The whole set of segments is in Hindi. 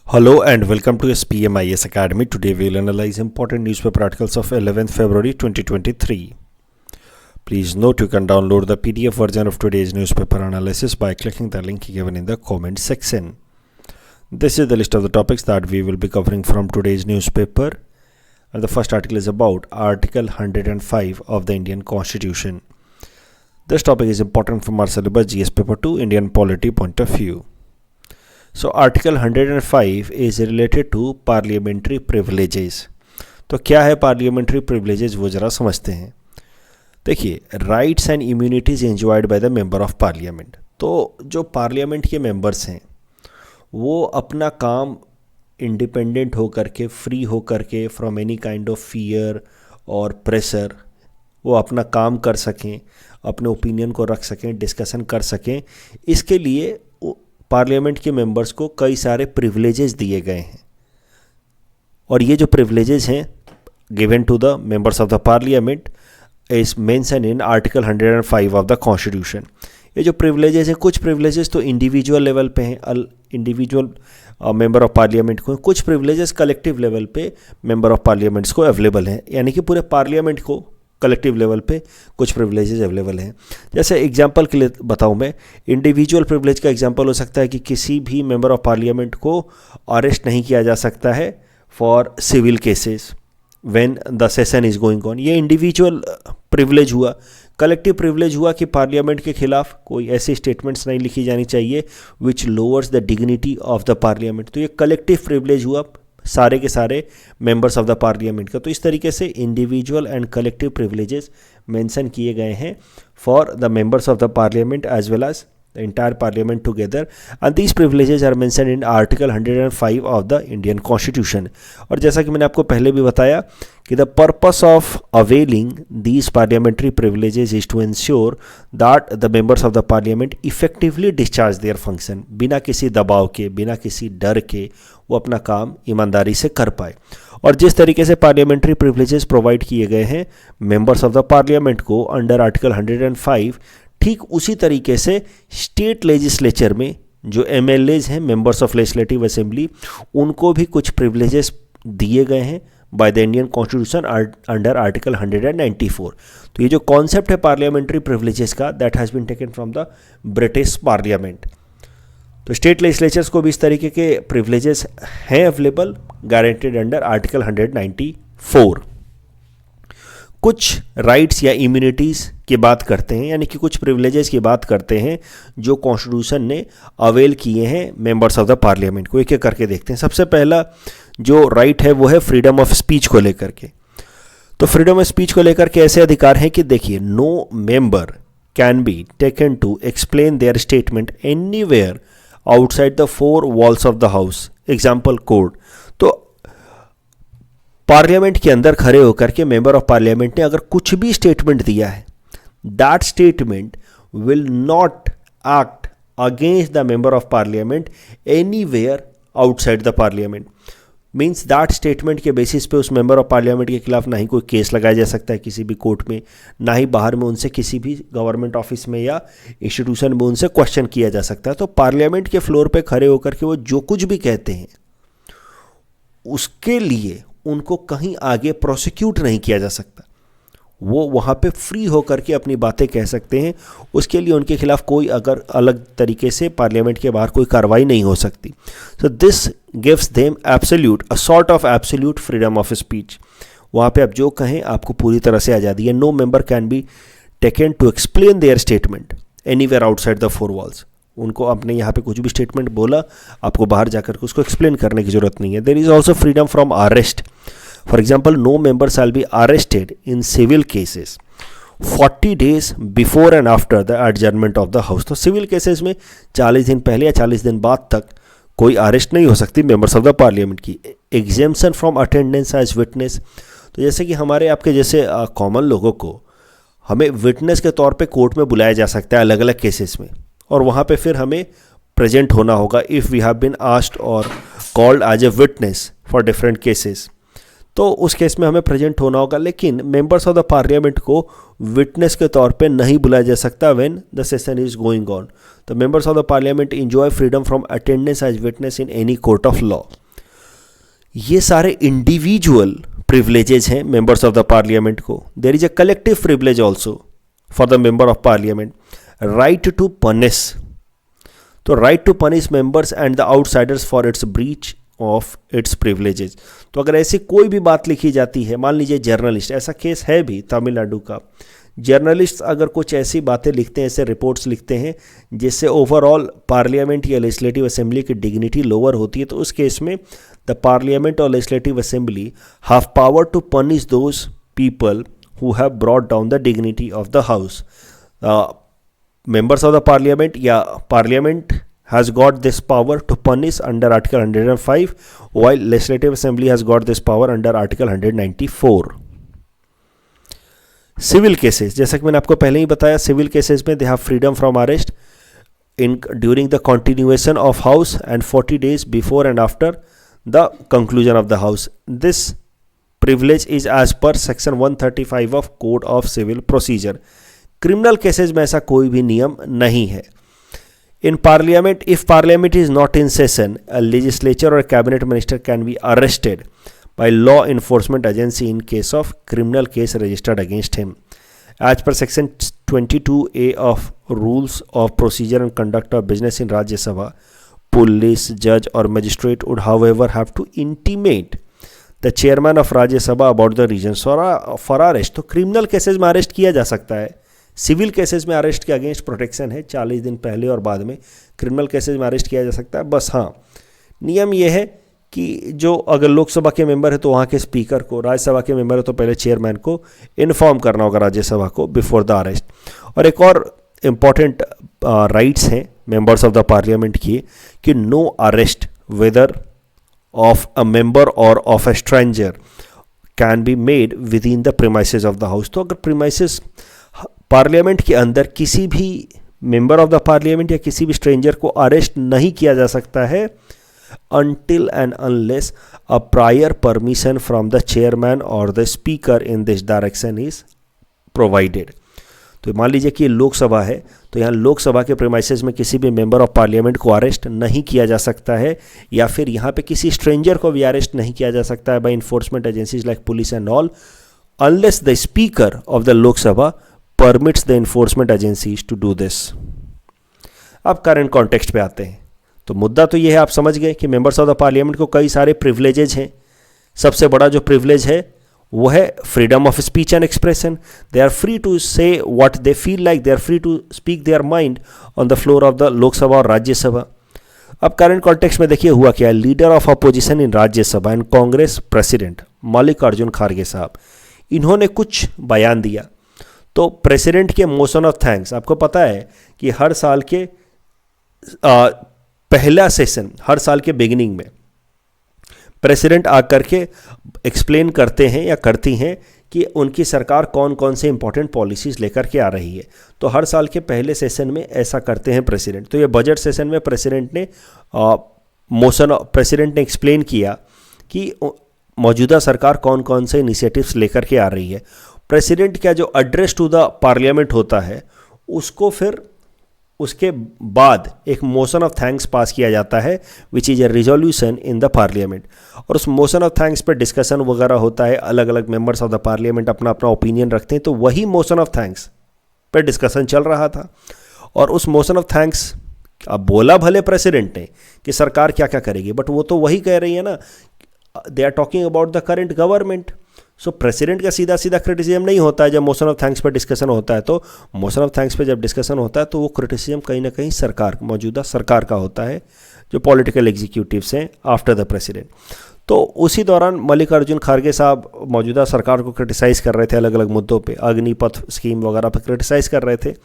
Hello and welcome to SPMIS Academy. Today we will analyze important newspaper articles of 11th February 2023. Please note you can download the PDF version of today's newspaper analysis by clicking the link given in the comment section. This is the list of the topics that we will be covering from today's newspaper. And the first article is about Article 105 of the Indian Constitution. This topic is important from our syllabus GS Paper 2 Indian polity point of view. So Article 105 is related to parliamentary privileges. तो क्या है parliamentary privileges वो ज़रा समझते हैं. देखिए, rights and immunities enjoyed by the member of parliament. तो जो पार्लियामेंट के मेंबर्स हैं वो अपना काम इंडिपेंडेंट होकर के, फ्री होकर के, from any kind of fear और प्रेशर वो अपना काम कर सकें, अपने ओपिनियन को रख सकें, डिस्कशन कर सकें. इसके लिए पार्लियामेंट के मेंबर्स को कई सारे प्रिविलेजेस दिए गए हैं. और ये जो प्रिविलेजेस हैं given to the members of the parliament is mention in article 105 of the constitution. ये जो प्रिविलेजेस हैं, कुछ प्रिविलेजेस तो इंडिविजुअल लेवल पे हैं, इंडिविजुअल मेंबर ऑफ पार्लियामेंट को, कुछ प्रिविलेजेस कलेक्टिव लेवल पे मेंबर ऑफ पार्लियामेंट्स को अवेलेबल हैं. यानी कि पूरे पार्लियामेंट को कलेक्टिव लेवल पे कुछ प्रिविलेजेस अवेलेबल हैं. जैसे एग्जांपल के लिए बताऊं मैं, इंडिविजुअल प्रिविलेज का एग्जांपल हो सकता है कि किसी भी मेंबर ऑफ पार्लियामेंट को अरेस्ट नहीं किया जा सकता है for civil cases when the session is going on. ये इंडिविजुअल प्रिविलेज हुआ. कलेक्टिव प्रिविलेज हुआ कि पार्लियामेंट के खिलाफ कोई ऐसी स्टेटमेंट्स नहीं लिखी जानी चाहिए which lowers the dignity of the parliament. तो ये कलेक्टिव प्रिविलेज हुआ सारे के सारे मेंबर्स ऑफ द पार्लियामेंट का. तो इस तरीके से individual and collective privileges mention किए गए हैं for the members of the parliament as well as the entire parliament together, and these privileges are mentioned in article 105 of the Indian Constitution. और जैसा कि मैंने आपको पहले भी बताया कि the purpose of availing these parliamentary privileges is to ensure that the members of the parliament effectively discharge their function. बिना किसी दबाव के, बिना किसी डर के वो अपना काम ईमानदारी से कर पाए. और जिस तरीके से पार्लियामेंट्री प्रिविलेजेस प्रोवाइड किए गए हैं मेंबर्स ऑफ द पार्लियामेंट को अंडर आर्टिकल 105, ठीक उसी तरीके से स्टेट लेजिस्लेचर में जो एमएलएज हैं, मेंबर्स ऑफ लेजिस्लेटिव असेंबली, उनको भी कुछ प्रिविलेजेस दिए गए हैं by the Indian constitution under article 194. तो ये जो कॉन्सेप्ट है पार्लियामेंट्री प्रिविलेजेस का, that has been taken from the British parliament. तो स्टेट लेजिस्लेचर्स को भी इस तरीके के प्रिविलेजेस हैं अवेलेबल, गारंटेड अंडर आर्टिकल 194. कुछ राइट्स या इम्यूनिटीज़ की बात करते हैं, यानी कि कुछ प्रिविलेजेस की बात करते हैं जो कॉन्स्टिट्यूशन ने अवेल किए हैं मेंबर्स ऑफ द पार्लियामेंट को. एक एक करके देखते हैं. सबसे पहला जो राइट है वो है फ्रीडम ऑफ स्पीच को लेकर के. तो फ्रीडम ऑफ स्पीच को लेकर के ऐसे अधिकार हैं कि देखिए, no member can be taken to explain their statement anywhere outside the four walls of the house. Example court. तो पार्लियामेंट के अंदर खड़े होकर के मेंबर ऑफ पार्लियामेंट ने अगर कुछ भी स्टेटमेंट दिया है, that statement will not act against the member of parliament anywhere outside the parliament. Means that statement के बेसिस पे उस मेंबर ऑफ पार्लियामेंट के खिलाफ ना ही कोई केस लगाया जा सकता है किसी भी कोर्ट में, ना ही बाहर में उनसे किसी भी गवर्नमेंट ऑफिस में या इंस्टीट्यूशन में उनसे क्वेश्चन किया जा सकता है. तो पार्लियामेंट के फ्लोर पे खड़े होकर के वो जो कुछ भी कहते हैं उसके लिए उनको कहीं आगे प्रोसिक्यूट नहीं किया जा सकता. वो वहाँ पे फ्री होकर के अपनी बातें कह सकते हैं. उसके लिए उनके खिलाफ कोई अगर अलग तरीके से पार्लियामेंट के बाहर कोई कार्रवाई नहीं हो सकती. So this gives them absolute, a sort of absolute freedom of speech. वहाँ पे आप जो कहें आपको पूरी तरह से आज़ादी है. No member can be taken to explain their statement anywhere outside the four walls. उनको आपने यहाँ पे कुछ भी स्टेटमेंट बोला, आपको बाहर जाकर के उसको एक्सप्लेन करने की जरूरत नहीं है. There is also freedom from arrest. For example, no member shall be arrested in civil cases 40 days before and after the adjournment of the house. तो सिविल केसेस में 40 दिन पहले या 40 दिन बाद तक कोई अरेस्ट नहीं हो सकती मेंबर्स ऑफ द पार्लियामेंट की. Exemption from attendance as witness. तो जैसे कि हमारे आपके जैसे कॉमन लोगों को हमें विटनेस के तौर पे कोर्ट में बुलाया जा सकता है अलग अलग केसेस में, और वहाँ पे फिर हमें प्रेजेंट होना होगा if we have been asked और called as a witness for different cases. तो उस केस में हमें प्रेजेंट होना होगा, लेकिन मेंबर्स ऑफ द पार्लियामेंट को विटनेस के तौर पे नहीं बुलाया जा सकता when the session is going on. तो members of the parliament enjoy freedom from attendance as witness in any court of law. ये सारे इंडिविजुअल प्रिविलेजेस हैं मेंबर्स ऑफ द पार्लियामेंट को। There is a collective privilege also for the member of parliament, right to punish. तो right to punish members and the outsiders for its breach of its privileges. तो अगर ऐसी कोई भी बात लिखी जाती है, मान लीजिए जर्नलिस्ट, ऐसा केस है भी तमिलनाडु का, जर्नलिस्ट अगर कुछ ऐसी बातें लिखते हैं, ऐसे रिपोर्ट्स लिखते हैं जिससे ओवरऑल पार्लियामेंट या लेजिस्लेटिव असेंबली की डिग्निटी लोअर होती है, तो उस केस में द पार्लियामेंट और legislative assembly have power to punish those people who have brought down the dignity of the house. Members of the parliament, parliament has got this power to punish under article 105, while legislative assembly has got this power under article 194. Civil cases, जैसा कि मैंने आपको पहले ही बताया, civil cases में they have freedom from arrest during the continuation of house and 40 days before and after the conclusion of the house. This privilege is as per section 135 of code of civil procedure. Criminal cases में ऐसा कोई भी नियम नहीं है। In parliament, if parliament is not in session, a legislature or a cabinet minister can be arrested by law enforcement agency in case of criminal case registered against him. As per section 22A of rules of procedure and conduct of business in Rajya Sabha, police, judge or magistrate would however have to intimate the chairman of Rajya Sabha about the reasons for arrest. तो क्रिमिनल केसेस में अरेस्ट किया जा सकता है, सिविल केसेस में अरेस्ट के अगेंस्ट प्रोटेक्शन है 40 दिन पहले और बाद में, क्रिमिनल केसेस में अरेस्ट किया जा सकता है। बस हाँ, नियम यह है कि जो अगर लोकसभा के मेंबर है तो वहाँ के स्पीकर को, राज्यसभा के मेंबर है तो पहले चेयरमैन को इन्फॉर्म करना होगा राज्यसभा को बिफोर द अरेस्ट। और एक और इम्पॉर्टेंट राइट्स हैं मेंबर्स ऑफ द पार्लियामेंट की कि no arrest whether of a member or of a stranger can be made within the premises of the house. तो अगर premises पार्लियामेंट के अंदर किसी भी मेंबर ऑफ द पार्लियामेंट या किसी भी स्ट्रेंजर को अरेस्ट नहीं किया जा सकता है until and unless a prior permission from the chairman or the speaker in this direction is provided. तो मान लीजिए कि लोकसभा है, तो यहाँ लोकसभा के प्रेमाइसेस में किसी भी मेंबर ऑफ पार्लियामेंट को अरेस्ट नहीं किया जा सकता है, या फिर यहाँ पे किसी स्ट्रेंजर को भी अरेस्ट नहीं किया जा सकता है by enforcement agencies like police and all, unless the speaker of the Lok Sabha permits the enforcement agencies to do this. अब करंट कॉन्टेक्स्ट पे आते हैं। तो मुद्दा तो ये है, आप समझ गए कि मेंबर्स ऑफ द पार्लियामेंट को कई सारे प्रिविलेजेज हैं। सबसे बड़ा जो प्रिविलेज है वो है freedom of speech and expression. They are free to say what they feel like, they are free to speak their mind on the floor of the Lok Sabha और राज्यसभा। अब करंट कॉन्टेक्स्ट में देखिए हुआ क्या है। Leader of opposition in Rajya Sabha and Congress president Mallikarjun खड़गे साहब, इन्होंने कुछ बयान दिया। तो प्रेसिडेंट के मोशन ऑफ थैंक्स, आपको पता है कि हर साल के पहला सेशन, हर साल के बिगिनिंग में प्रेसिडेंट आकर के एक्सप्लेन करते हैं या करती हैं कि उनकी सरकार कौन कौन से इंपॉर्टेंट पॉलिसीज़ लेकर के आ रही है। तो हर साल के पहले सेशन में ऐसा करते हैं प्रेसिडेंट। तो ये बजट सेशन में प्रेसिडेंट ने एक्सप्लेन किया कि मौजूदा सरकार कौन कौन से इनिशिएटिव्स लेकर के आ रही है। प्रेसिडेंट का जो एड्रेस टू द पार्लियामेंट होता है, उसको फिर उसके बाद एक मोशन ऑफ थैंक्स पास किया जाता है, which is a resolution in the parliament. और उस मोशन ऑफ थैंक्स पर डिस्कशन वगैरह होता है, अलग अलग मेंबर्स ऑफ द पार्लियामेंट अपना अपना ओपिनियन रखते हैं। तो वही मोशन ऑफ थैंक्स पर डिस्कशन चल रहा था। और उस मोशन ऑफ थैंक्स, अब बोला भले प्रेसिडेंट ने कि सरकार क्या क्या करेगी, बट वो तो वही कह रही है ना, they are talking about the current government. So president का सीधा सीधा क्रिटिसिज्म नहीं होता है जब मोशन ऑफ थैंक्स पर डिस्कशन होता है। तो मोशन ऑफ थैंक्स पे जब डिस्कशन होता है तो वो क्रिटिसिज्म कहीं ना कहीं सरकार, मौजूदा सरकार का होता है, जो पॉलिटिकल एग्जीक्यूटिव्स हैं आफ्टर द प्रेसिडेंट। तो उसी दौरान मल्लिकार्जुन खड़गे साहब मौजूदा सरकार को क्रिटिसाइज़ कर रहे थे, अलग अलग मुद्दों पे, अग्निपथ स्कीम वगैरह पर क्रिटिसाइज़ कर रहे थे।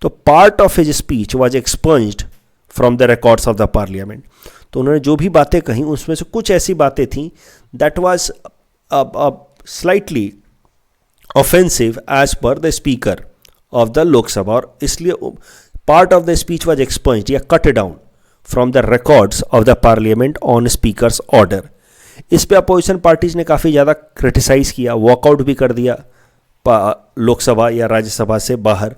तो part of his speech was expunged from the records of the parliament. तो उन्होंने जो भी बातें कहीं उसमें से कुछ ऐसी बातें थीं that was slightly offensive as per the speaker of the Lok Sabha, और इसलिए part of the speech was expunged या cut down from the records of the parliament on speaker's order. इस पे अपोजिशन पार्टीज ने काफ़ी ज़्यादा क्रिटिसाइज़ किया, वॉकआउट भी कर दिया लोकसभा या राज्यसभा से बाहर,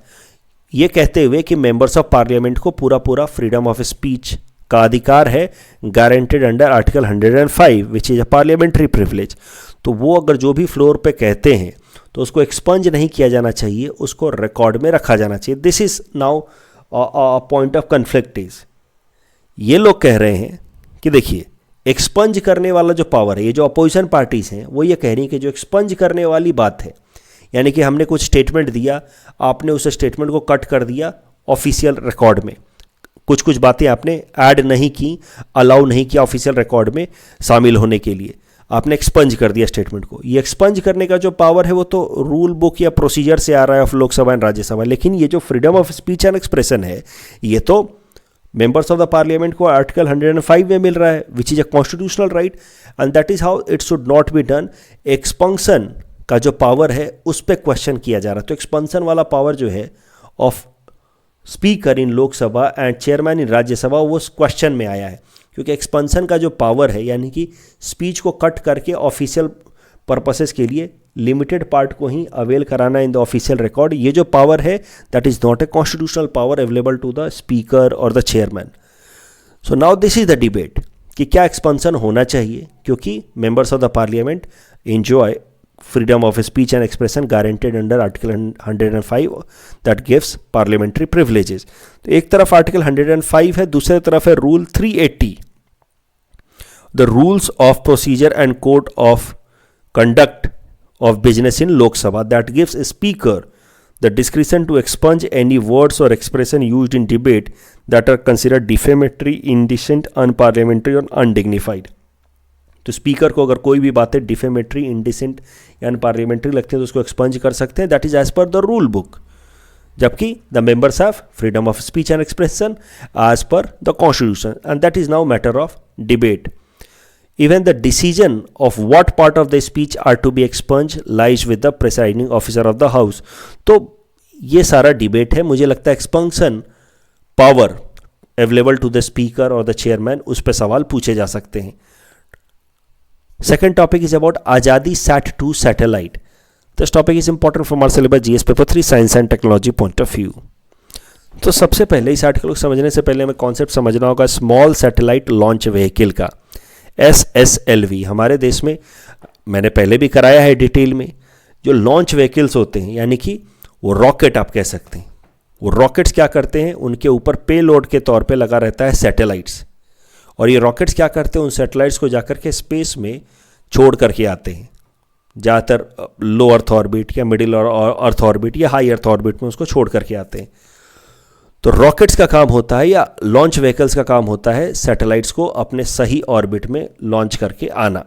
ये कहते हुए कि मेंबर्स ऑफ पार्लियामेंट को पूरा पूरा फ्रीडम ऑफ स्पीच का अधिकार है, guaranteed under article 105 which is a parliamentary privilege. तो वो अगर जो भी फ्लोर पे कहते हैं तो उसको एक्सपंज नहीं किया जाना चाहिए, उसको रिकॉर्ड में रखा जाना चाहिए। This is now point of conflict is, ये लोग कह रहे हैं कि देखिए एक्सपंज करने वाला जो पावर है, ये जो अपोजिशन पार्टीज हैं वो ये कह रही हैं कि जो एक्सपंज करने वाली बात है, यानी कि हमने कुछ स्टेटमेंट दिया, आपने उस स्टेटमेंट को कट कर दिया ऑफिशियल रिकॉर्ड में, कुछ कुछ बातें आपने ऐड नहीं की, अलाउ नहीं किया ऑफिशियल रिकॉर्ड में शामिल होने के लिए, आपने एक्सपंज कर दिया स्टेटमेंट को। ये एक्सपंज करने का जो पावर है वो तो रूल बुक या प्रोसीजर से आ रहा है ऑफ लोकसभा एंड राज्यसभा, लेकिन ये जो freedom of speech and expression है ये तो मेंबर्स ऑफ द पार्लियामेंट को आर्टिकल 105 में मिल रहा है, which is a constitutional right, and that is how it should not be done. Expunction का जो पावर है उस पर क्वेश्चन किया जा रहा है। तो एक्सपंशन वाला पावर जो है of speaker in Lok Sabha and chairman in Rajya Sabha वो क्वेश्चन में आया है, क्योंकि एक्सपेंशन का जो पावर है यानी कि स्पीच को कट करके ऑफिशियल पर्पसेस के लिए लिमिटेड पार्ट को ही अवेल कराना इन द ऑफिशियल रिकॉर्ड, ये जो पावर है that is not a constitutional power available to the speaker और the chairman. So now this is the debate कि क्या एक्सपेंशन होना चाहिए, क्योंकि members of the parliament enjoy freedom of speech and expression guaranteed under article 105 that gives parliamentary privileges। तो एक तरफ आर्टिकल 105 है, दूसरी तरफ है rule 380, the rules of procedure and code of conduct of business in Lok Sabha that gives a speaker the discretion to expunge any words or expression used in debate that are considered defamatory, indecent, unparliamentary or undignified। तो स्पीकर को अगर कोई भी बातें डिफेमेटरी, इंडिसेंट या अनपार्लियामेंट्री लगती हैं तो उसको एक्सपंज कर सकते हैं, that is as per the rule book, जबकि the members have freedom of speech and expression as per the constitution, and that is now matter of debate. Even the decision of what part of the speech are to be expunge lies with the presiding officer of the house. तो ये सारा डिबेट है, मुझे लगता है expunction power available to the speaker और द चेयरमैन, उस पर सवाल पूछे जा सकते हैं। Second topic is about Azadi Sat-2 satellite. This topic is important from our syllabus GS paper 3 science and technology point of view. तो सबसे पहले इस आर्टिकल को समझने से पहले हमें कॉन्सेप्ट समझना होगा स्मॉल सैटेलाइट लॉन्च व्हीकल का, SSLV। हमारे देश में मैंने पहले भी कराया है डिटेल में, जो लॉन्च व्हीकल्स होते हैं यानी कि वो रॉकेट आप कह सकते हैं, वो रॉकेट्स क्या करते हैं, उनके ऊपर पे लोड के तौर पे लगा रहता है सैटेलाइट्स, और ये रॉकेट्स क्या करते हैं, उन सैटेलाइट्स को जाकर के स्पेस में छोड़ करके आते हैं, ज़्यादातर लो अर्थ ऑर्बिट या मिडिल अर्थ ऑर्बिट या हाई अर्थ ऑर्बिट में उसको छोड़ करके आते हैं। तो रॉकेट्स का काम होता है या लॉन्च व्हीकल्स का काम होता है सैटेलाइट्स को अपने सही ऑर्बिट में लॉन्च करके आना।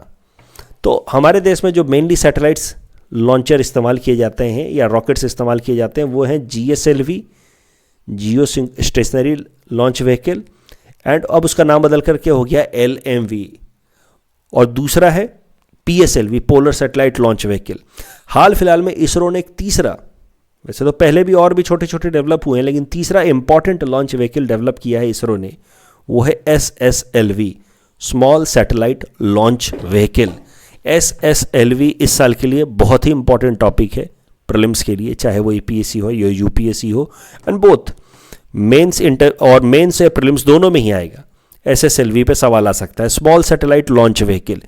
तो हमारे देश में जो मेनली सैटेलाइट्स लॉन्चर इस्तेमाल किए जाते हैं या रॉकेट्स इस्तेमाल किए जाते हैं वो हैं GSLV, Jio stationery launch vehicle, and अब उसका नाम बदल करके हो गया LMV, और दूसरा है PSLV, polar satellite launch vehicle. हाल फिलहाल में इसरो ने एक तीसरा, वैसे तो पहले भी और भी छोटे छोटे डेवलप हुए हैं, लेकिन तीसरा इंपॉर्टेंट लॉन्च व्हीकल डेवलप किया है इसरो ने, वो है SSLV, small satellite launch vehicle. SSLV इस साल के लिए बहुत ही इंपॉर्टेंट टॉपिक है प्रीलिम्स के लिए, चाहे वो APSC हो या UPSC हो, एंड बोथ मेंस और मेंस या प्रीलिम्स दोनों में ही आएगा। SSLV पे सवाल आ सकता है। स्मॉल सैटेलाइट लॉन्च व्हीकल,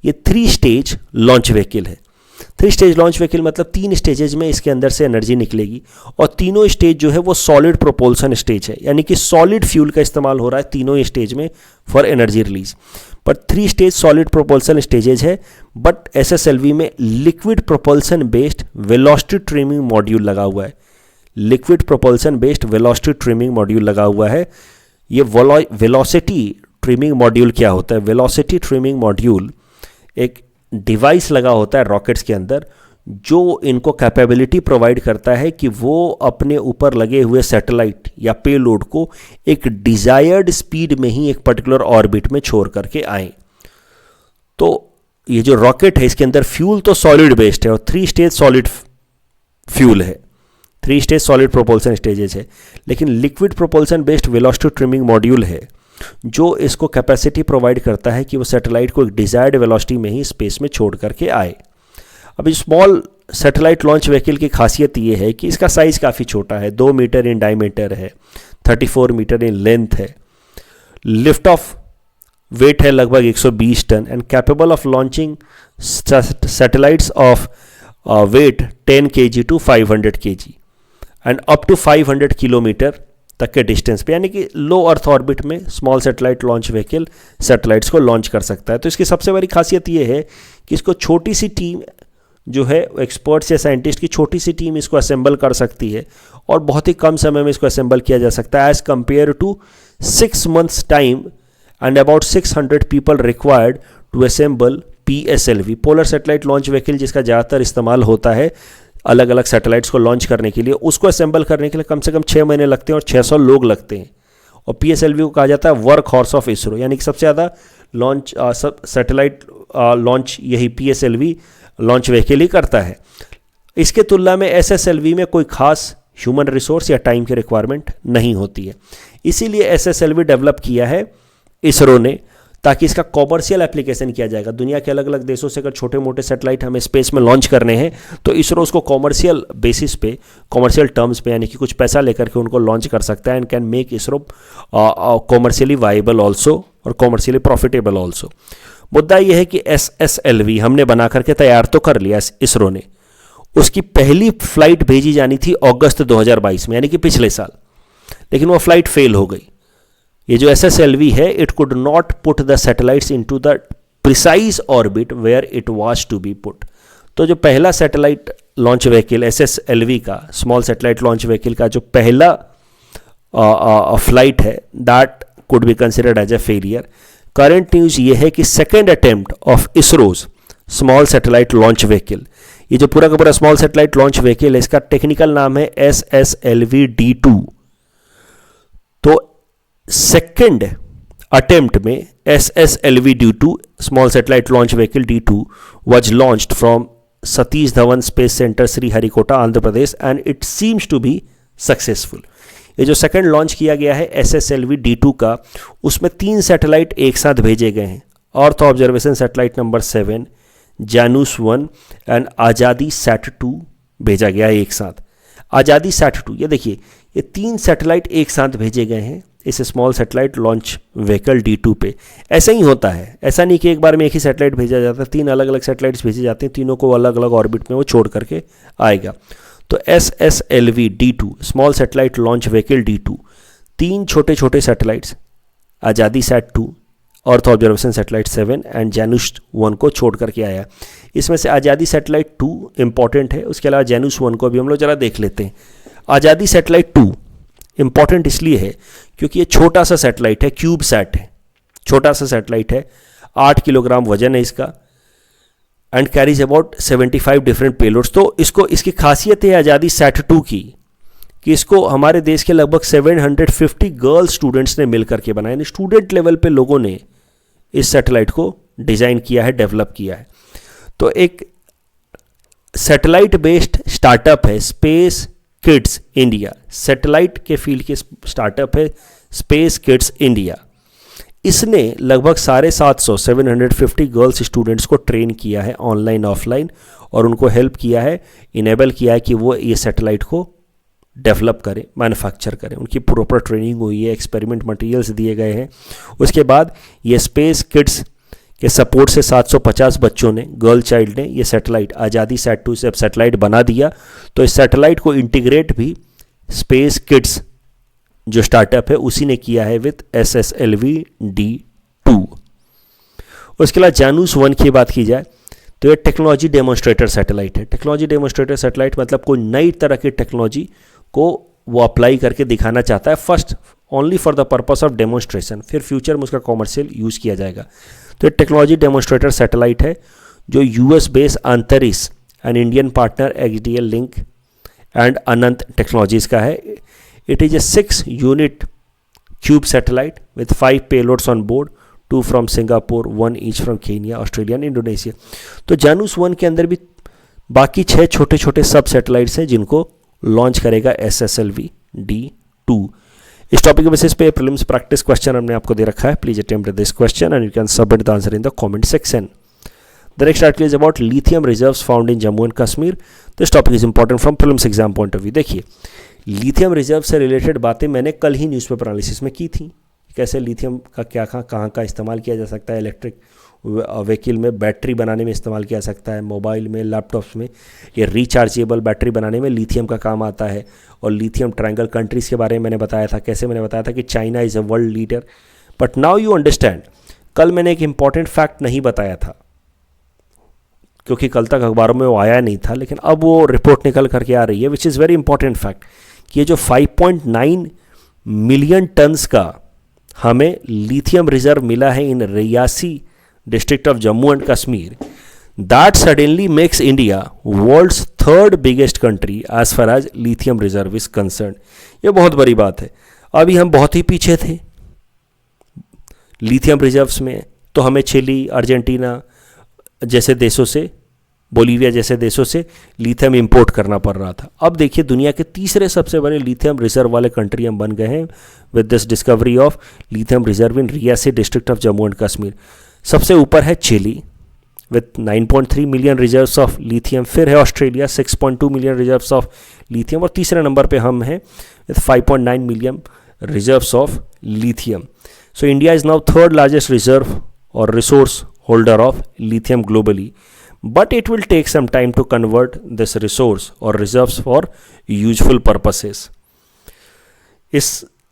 ये 3 स्टेज लॉन्च व्हीकल है। 3 स्टेज लॉन्च व्हीकल मतलब 3 स्टेजेज में इसके अंदर से एनर्जी निकलेगी, और तीनों स्टेज जो है वो सॉलिड प्रोपल्सन स्टेज है, यानी कि सॉलिड फ्यूल का इस्तेमाल हो रहा है तीनों स्टेज में फॉर एनर्जी रिलीज। पर 3 स्टेज सॉलिड प्रोपल्सन स्टेजेज है, बट SSLV में liquid propulsion based velocity trimming module लगा हुआ है। Liquid propulsion based velocity trimming module लगा हुआ है। ये वेलोसिटी ट्रिमिंग मॉड्यूल क्या होता है? वेलोसिटी ट्रिमिंग मॉड्यूल एक डिवाइस लगा होता है रॉकेट्स के अंदर, जो इनको कैपेबिलिटी प्रोवाइड करता है कि वो अपने ऊपर लगे हुए सैटेलाइट या पेलोड को एक डिजायर्ड स्पीड में ही एक पर्टिकुलर ऑर्बिट में छोड़ करके आए। तो ये जो रॉकेट है इसके अंदर फ्यूल तो सॉलिड बेस्ड है और 3 स्टेज सॉलिड फ्यूल है, 3 स्टेज सॉलिड प्रोपल्सन स्टेजेस है, लेकिन liquid propulsion based velocity trimming module है जो इसको कैपेसिटी प्रोवाइड करता है कि वो सैटेलाइट को एक डिजायर्ड वेलोसिटी में ही स्पेस में छोड़ करके आए। अब इस स्मॉल सैटेलाइट लॉन्च व्हीकल की खासियत ये है कि इसका साइज़ काफ़ी छोटा है, 2 मीटर इन डायमीटर है, 34 मीटर इन लेंथ है, लिफ्ट ऑफ वेट है लगभग 120 ton and capable of launching satellites of weight 10 kg to 500 kg and up to 500 kilometre तक के डिस्टेंस पे, यानी कि लो अर्थ ऑर्बिट में small satellite launch vehicle satellites को लॉन्च कर सकता है। तो इसकी सबसे बड़ी खासियत ये है कि इसको छोटी सी टीम जो है एक्सपर्ट्स या साइंटिस्ट की छोटी सी टीम इसको असेंबल कर सकती है और बहुत ही कम समय में इसको असेंबल किया जा सकता है as compare to 6 months time and about 600 people required to assemble PSLV, polar satellite launch vehicle, जिसका ज़्यादातर इस्तेमाल होता है अलग अलग सैटेलाइट्स को लॉन्च करने के लिए। उसको असेंबल करने के लिए कम से कम 6 महीने लगते हैं और 600 लोग लगते हैं। और PSLV को कहा जाता है वर्क हॉर्स ऑफ इसरो, यानी कि सबसे ज़्यादा लॉन्च सैटेलाइट लॉन्च यही PSLV लॉन्च व्हीकल ही करता है। इसके तुलना में SSLV में कोई खास ह्यूमन रिसोर्स या टाइम की रिक्वायरमेंट नहीं होती है। इसीलिए SSLV डेवलप किया है इसरो ने, ताकि इसका कॉमर्शियल एप्लीकेशन किया जाएगा। दुनिया के अलग अलग देशों से अगर छोटे मोटे सैटेलाइट हमें स्पेस में लॉन्च करने हैं तो इसरो उसको कॉमर्शियल बेसिस पे, कॉमर्शियल टर्म्स पे, यानी कि कुछ पैसा लेकर के उनको लॉन्च कर सकता है and can make ISRO commercially viable also और कॉमर्शियली प्रॉफिटेबल ऑल्सो। मुद्दा यह है कि SSLV हमने बना करके तैयार तो कर लिया इसरो ने, उसकी पहली फ्लाइट भेजी जानी थी अगस्त 2022 में, यानी कि पिछले साल, लेकिन वो फ्लाइट फेल हो गई। ये जो SSLV है, it could not put the satellites into the precise orbit where it was to be put. तो जो पहला सैटेलाइट लॉन्च व्हीकल SSLV का, स्मॉल सैटेलाइट लॉन्च व्हीकल का जो पहला फ्लाइट है, that could be considered as a failure. Current news ये है कि second attempt of ISRO's small satellite launch vehicle, ये जो पूरा का पूरा स्मॉल सैटेलाइट लॉन्च व्हीकल है, इसका टेक्निकल नाम है SSLV D2। तो सेकेंड अटेम्प्ट में SSLV D2 small satellite launch vehicle D2 was launched from Satish Dhawan space centre Sriharikota Andhra Pradesh and it seems to be successful. ये जो सेकेंड लॉन्च किया गया है SSLV D2 का, उसमें 3 सैटेलाइट एक साथ भेजे गए हैं। अर्थ ऑब्जर्वेशन सैटेलाइट नंबर 7, जानूस 1 एंड आज़ादी सैट 2 भेजा गया है एक साथ। आज़ादी सैट 2, ये देखिए, ये 3 सैटेलाइट एक साथ भेजे गए हैं इस small satellite launch vehicle D2 पे। ऐसा ही होता है, ऐसा नहीं कि एक बार में एक ही सैटेलाइट भेजा जाता है, 3 अलग अलग सैटेलाइट्स भेजे जाते हैं, तीनों को अलग अलग ऑर्बिट में वो छोड़ करके आएगा। तो SSLV D2 small satellite launch vehicle D2 3 छोटे छोटे satellites, Azadi SAT 2, earth observation satellite 7 and Janus 1 को छोड़ करके आया। इसमें से आज़ादी सैटेलाइट 2 इंपॉर्टेंट है, उसके अलावा जानूस 1 को भी हम लोग ज़रा देख लेते हैं। आज़ादी सैटेलाइट 2 इंपॉर्टेंट इसलिए है क्योंकि ये छोटा सा सैटेलाइट है, क्यूब सैट है, छोटा सा सैटेलाइट है, 8 किलोग्राम वजन है इसका and carries about 75 different payloads. तो इसकी खासियत है आज़ादी सैट 2 की कि इसको हमारे देश के लगभग 750 गर्ल स्टूडेंट्स ने मिलकर के बनाया, यानी स्टूडेंट लेवल पे लोगों ने इस सैटेलाइट को डिज़ाइन किया है, डेवलप किया है। तो एक सैटेलाइट बेस्ड स्टार्टअप है स्पेस किड्स इंडिया, सैटेलाइट के फील्ड के स्टार्टअप है स्पेस किड्स इंडिया। इसने लगभग 750 गर्ल्स स्टूडेंट्स को ट्रेन किया है ऑनलाइन ऑफलाइन और उनको हेल्प किया है, इनेबल किया है कि वो ये सैटेलाइट को डेवलप करें, मैन्युफैक्चर करें। उनकी प्रॉपर ट्रेनिंग हुई है, एक्सपेरिमेंट मटेरियल्स दिए गए हैं। उसके बाद ये स्पेस किड्स के सपोर्ट से 750 बच्चों ने, गर्ल चाइल्ड ने, ये सैटेलाइट आज़ादी सैट 2 से अब सैटेलाइट बना दिया। तो इस सैटेलाइट को इंटीग्रेट भी स्पेस किड्स जो स्टार्टअप है उसी ने किया है विद SSLV D2। उसके बाद जानूस 1 की बात की जाए तो ये टेक्नोलॉजी डेमोन्स्ट्रेटर सैटेलाइट है। टेक्नोलॉजी डेमोन्स्ट्रेटर सैटेलाइट मतलब कोई नई तरह की टेक्नोलॉजी को वो अप्लाई करके दिखाना चाहता है, first only for the purpose of demonstration, फिर फ्यूचर में उसका कॉमर्शियल यूज़ किया जाएगा। तो टेक्नोलॉजी डेमोन्स्ट्रेटर सैटेलाइट है जो US बेस्ड अंतरिक्ष and Indian partner XDL link and Anant technologies का है। It is a 6 unit cube satellite with 5 payloads on board, 2 from Singapore, 1 each from Kenya, Australia and Indonesia. तो जानूस 1 के अंदर भी बाकी 6 छोटे छोटे सब सैटेलाइट्स हैं जिनको लॉन्च करेगा SSLV D2। इस टॉपिक के बेसिस पे प्रीलिम्स प्रैक्टिस क्वेश्चन हमने आपको दे रखा है. Please attempt this question and you can submit the answer in the comment section. The next article is about lithium reserves found in Jammu and Kashmir. This topic is important from prelims exam point of view. देखिए, लिथियम रिजर्व से रिलेटेड बातें मैंने कल ही न्यूज़पेपर एनालिसिस में की थी. कैसे लिथियम का क्या कहाँ का इस्तेमाल किया जा सकता है, इलेक्ट्रिक व्हीकल में बैटरी बनाने में इस्तेमाल किया जा सकता है, मोबाइल में, लैपटॉप्स में, ये रिचार्जेबल बैटरी बनाने में लिथियम का काम आता है. और लिथियम ट्रायंगल कंट्रीज़ के बारे में मैंने बताया था. कैसे मैंने बताया था कि China is a world leader. But now you understand, कल मैंने एक इंपॉर्टेंट फैक्ट नहीं बताया था क्योंकि कल तक अखबारों में वो आया नहीं था, लेकिन अब वो रिपोर्ट निकल करके आ रही है, which is very important fact, कि ये जो 5.9 मिलियन टन्स का हमें लिथियम रिजर्व मिला है in Reasi district of Jammu and Kashmir, that suddenly makes India world's third biggest country as far as lithium reserve is concern. ये बहुत बड़ी बात है. अभी हम बहुत ही पीछे थे लिथियम रिजर्व्स में, तो हमें चिली, अर्जेंटीना जैसे देशों से, बोलीविया जैसे देशों से लिथियम इंपोर्ट करना पड़ रहा था. अब देखिए, दुनिया के तीसरे सबसे बड़े लिथियम रिजर्व वाले कंट्री हम बन गए हैं with this discovery of lithium reserve in Reasi district of Jammu and Kashmir. सबसे ऊपर है Chile with 9.3 million reserves of lithium. फिर है Australia 6.2 million reserves of lithium. और तीसरे नंबर पे हम हैं with 5.9 million reserves of lithium. So India is now third largest reserve और resource holder of lithium globally, but it will take some time to convert this resource or reserves for useful purposes. इस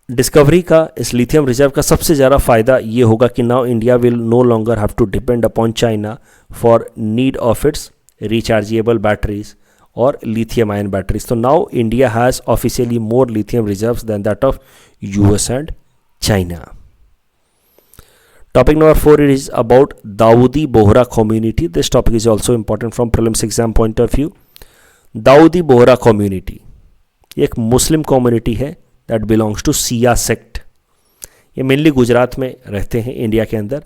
डिस्कवरी का, इस लिथियम रिजर्व का सबसे ज़्यादा फ़ायदा ये होगा कि now India will no longer have to depend upon China for need of its rechargeable batteries और लिथियम आयन बैटरीज. तो now India has officially more lithium reserves than that of US and China. Topic number 4 is about Dawoodi Bohra community. This topic is also important from prelims exam point of view. Dawoodi Bohra community एक मुस्लिम कम्युनिटी है that belongs to Shia sect. ये मेनली गुजरात में रहते हैं इंडिया के अंदर,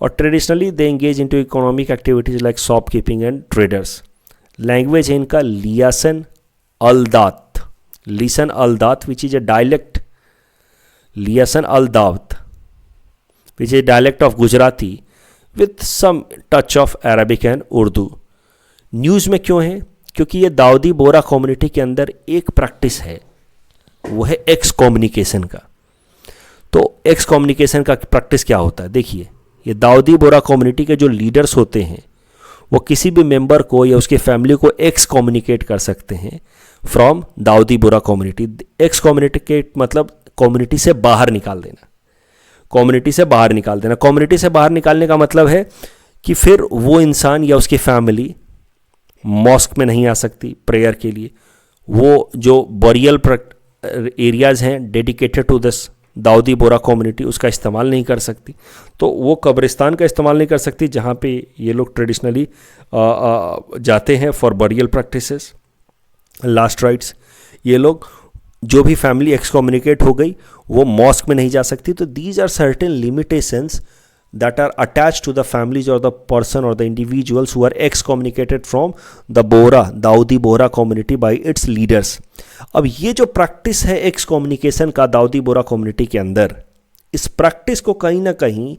और traditionally they engage into economic activities like shopkeeping and traders. Language है इनका Lisan Aldawat, Lisan Aldawat which is a dialect, Lisan Aldawat which is a dialect of Gujarati with some touch of Arabic and Urdu. News में क्यों है? क्योंकि ये दाऊदी बोरा कम्युनिटी के अंदर एक प्रैक्टिस है, वो है एक्स कम्युनिकेशन का. तो एक्स कम्युनिकेशन का प्रैक्टिस क्या होता है? देखिए, ये दाऊदी बोरा कम्युनिटी के जो लीडर्स होते हैं वो किसी भी मेंबर को या उसके फैमिली को एक्स कम्युनिकेट कर सकते हैं from Dawoodi Bohra community. X communicate मतलब कम्युनिटी से बाहर निकाल देना. कम्युनिटी से बाहर निकाल देना. कम्युनिटी से बाहर निकालने का मतलब है कि फिर वो इंसान या उसकी फैमिली मॉस्क में नहीं आ सकती प्रेयर के लिए. वो जो बरियल एरियाज़ हैं dedicated to this Dawoodi Bohra community, उसका इस्तेमाल नहीं कर सकती. तो वो कब्रिस्तान का इस्तेमाल नहीं कर सकती जहाँ पे ये लोग ट्रेडिशनली जाते हैं for burial practices, last rites. ये लोग जो भी फैमिली एक्सकम्युनिकेट हो गई वो मॉस्क में नहीं जा सकती. तो these are certain limitations that are attach to the families और द पर्सन और the individuals who are excommunicated from the Bohra, Dawoodi Bohra community by its leaders. अब ये जो प्रैक्टिस है एक्सकम्युनिकेशन का दाऊदी बोरा कम्युनिटी के अंदर, इस प्रैक्टिस को कहीं ना कहीं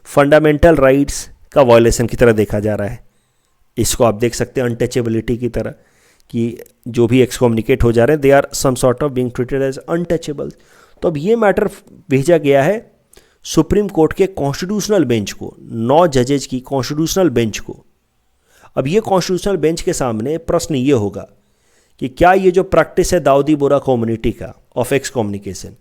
फंडामेंटल राइट्स का वायलेशन की तरह देखा जा रहा है. इसको आप देख सकते हैं अनटचेबिलिटी की तरह, कि जो भी एक्सकम्युनिकेट हो जा रहे हैं they are some sort of being treated as untouchable. तो अब ये मैटर भेजा गया है सुप्रीम कोर्ट के कॉन्स्टिट्यूशनल बेंच को, 9 जजेज की कॉन्स्टिट्यूशनल बेंच को. अब ये कॉन्स्टिट्यूशनल बेंच के सामने प्रश्न ये होगा कि क्या ये जो प्रैक्टिस है दाऊदी बोरा कम्युनिटी का of excommunication,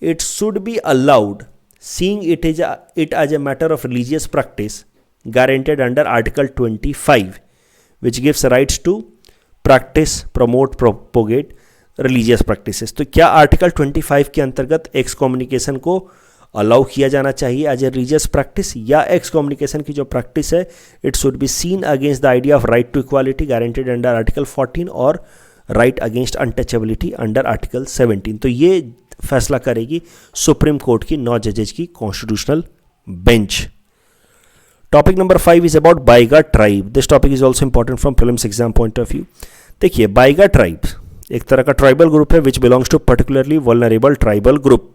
it should be allowed seeing it as a matter of religious practice guaranteed under article 25 which gives rights to practice, promote, propagate religious practices. तो क्या आर्टिकल 25 के अंतर्गत एक्स कम्युनिकेशन को अलाउ किया जाना चाहिए एज ए रिलीजियस प्रैक्टिस, या एक्स कम्युनिकेशन की जो प्रैक्टिस है it should be seen against the idea of right to equality guaranteed under article 14 और right against untouchability under article 17. तो ये फैसला करेगी सुप्रीम कोर्ट की 9 जजेज की constitutional bench. Topic number 5 is about Baiga tribe. This topic is also important from prelims exam point of view. देखिए, बाइगा ट्राइब एक तरह का ट्राइबल ग्रुप है which belongs to particularly vulnerable tribal group.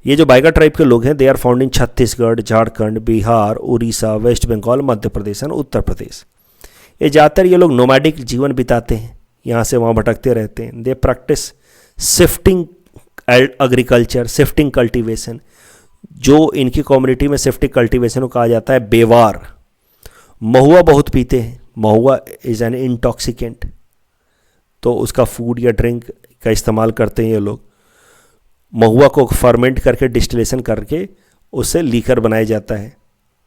ये जो बाइगा ट्राइब के लोग हैं they are found in Chhattisgarh, Jharkhand, Bihar, Orissa, West Bengal, Madhya Pradesh and Uttar Pradesh. ये ज़्यादातर ये लोग नोमैडिक जीवन बिताते हैं, यहाँ से वहाँ भटकते रहते हैं। They practice shifting agriculture, shifting cultivation. जो इनकी कम्युनिटी में शिफ्टिंग कल्टीवेशन को कहा जाता है बेवार। महुआ बहुत पीते हैं, महुआ इज़ एन इंटॉक्सिकेंट, तो उसका फूड या ड्रिंक का इस्तेमाल करते हैं ये लोग। महुआ को फर्मेंट करके डिस्टिलेशन करके उससे लीकर बनाया जाता है,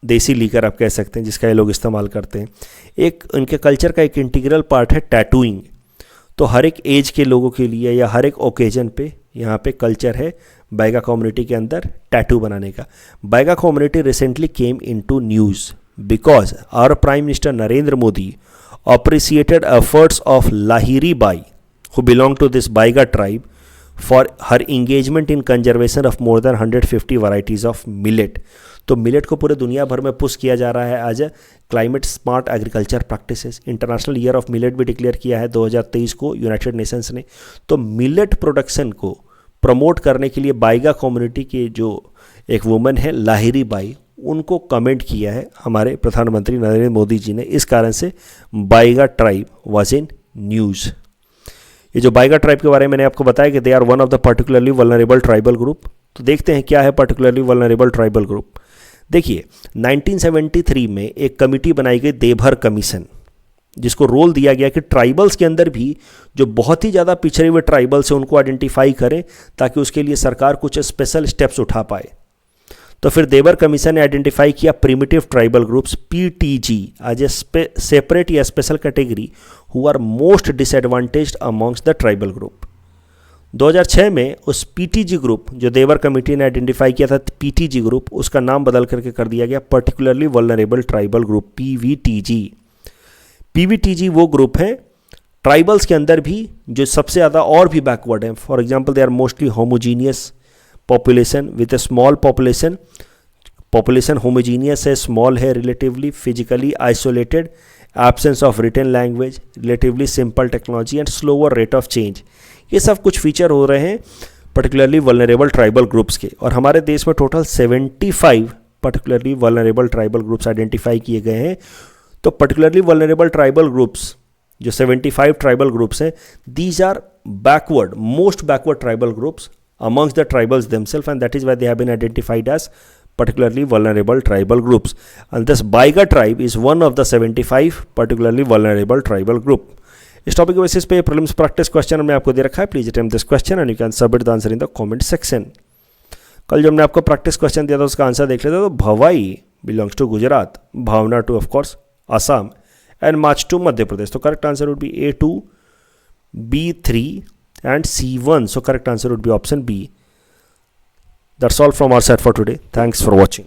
देसी लीकर आप कह सकते हैं, जिसका ये लोग इस्तेमाल करते हैं। एक उनके कल्चर का एक इंटीग्रल पार्ट है टैटूइंग। तो हर एक एज के लोगों के लिए या हर एक ओकेजन पे यहाँ पे कल्चर है बाइगा कम्युनिटी के अंदर टैटू बनाने का। Baiga community recently came into news because our prime minister Narendra Modi appreciated efforts of Lahiri Bai, who belong to this Baiga tribe, for her engagement in conservation of more than 150 varieties of millet. तो मिलेट को पूरे दुनिया भर में पुश किया जा रहा है as a climate smart agriculture practices. International year of millet भी डिक्लेयर किया है 2023 को यूनाइटेड नेशंस ने। तो मिलेट प्रोडक्शन को प्रमोट करने के लिए बाइगा कम्युनिटी के जो एक वुमन है लाहिरी बाई, उनको कमेंट किया है हमारे प्रधानमंत्री नरेंद्र मोदी जी ने। इस कारण से Baiga tribe was in news. ये जो बाइगा ट्राइब के बारे में मैंने आपको बताया कि they are one of the particularly vulnerable tribal group. तो देखते हैं क्या है पर्टिकुलरली वल्नरेबल ट्राइबल ग्रुप। देखिए 1973 में एक कमिटी बनाई गई देभर कमीशन, जिसको रोल दिया गया कि ट्राइबल्स के अंदर भी जो बहुत ही ज़्यादा पिछड़े हुए ट्राइबल्स हैं उनको आइडेंटिफाई करें, ताकि उसके लिए सरकार कुछ स्पेशल स्टेप्स उठा पाए। तो फिर देबर कमीशन ने आइडेंटिफाई किया primitive tribal groups PTG as a separate या special category who are most disadvantaged amongst the tribal group. 2006 में उस पीटीजी ग्रुप जो देवर कमेटी ने आइडेंटिफाई किया था पीटीजी ग्रुप, उसका नाम बदल करके कर दिया गया particularly vulnerable tribal group PVTG. PVTG वो ग्रुप है ट्राइबल्स के अंदर भी जो सबसे ज़्यादा और भी बैकवर्ड हैं। For example they are mostly homogeneous population with a small population homogeneous है, small है, relatively physically isolated, absence of written language, relatively simple technology and slower rate of change। ये सब कुछ फीचर हो रहे हैं पर्टिकुलरली वल्नरेबल ट्राइबल ग्रुप्स के। और हमारे देश में total 75 particularly vulnerable tribal groups identify किए गए हैं। तो पर्टिकुलरली वल्नरेबल ट्राइबल ग्रुप्स जो 75 ट्राइबल ग्रुप्स हैं, these are backward, most backward tribal groups amongst the tribals themselves, and that is why they have been identified as particularly vulnerable tribal groups. And this Baiga tribe is one of the 75 particularly vulnerable tribal group. इस टॉपिक के बेसिस पे प्रीलिम्स प्रैक्टिस क्वेश्चन हमने आपको दे रखा है। Please attempt this question and you can submit the answer in the comment section. कल जो हमने आपको प्रैक्टिस क्वेश्चन दिया था उसका आंसर देख लेते। तो Bhavai belongs to Gujarat, Bhaona to of course Assam and Maach to Madhya Pradesh. तो correct answer would be A2, B3 and C1. So correct answer would be option B. That's all from our side for today. Thanks for watching.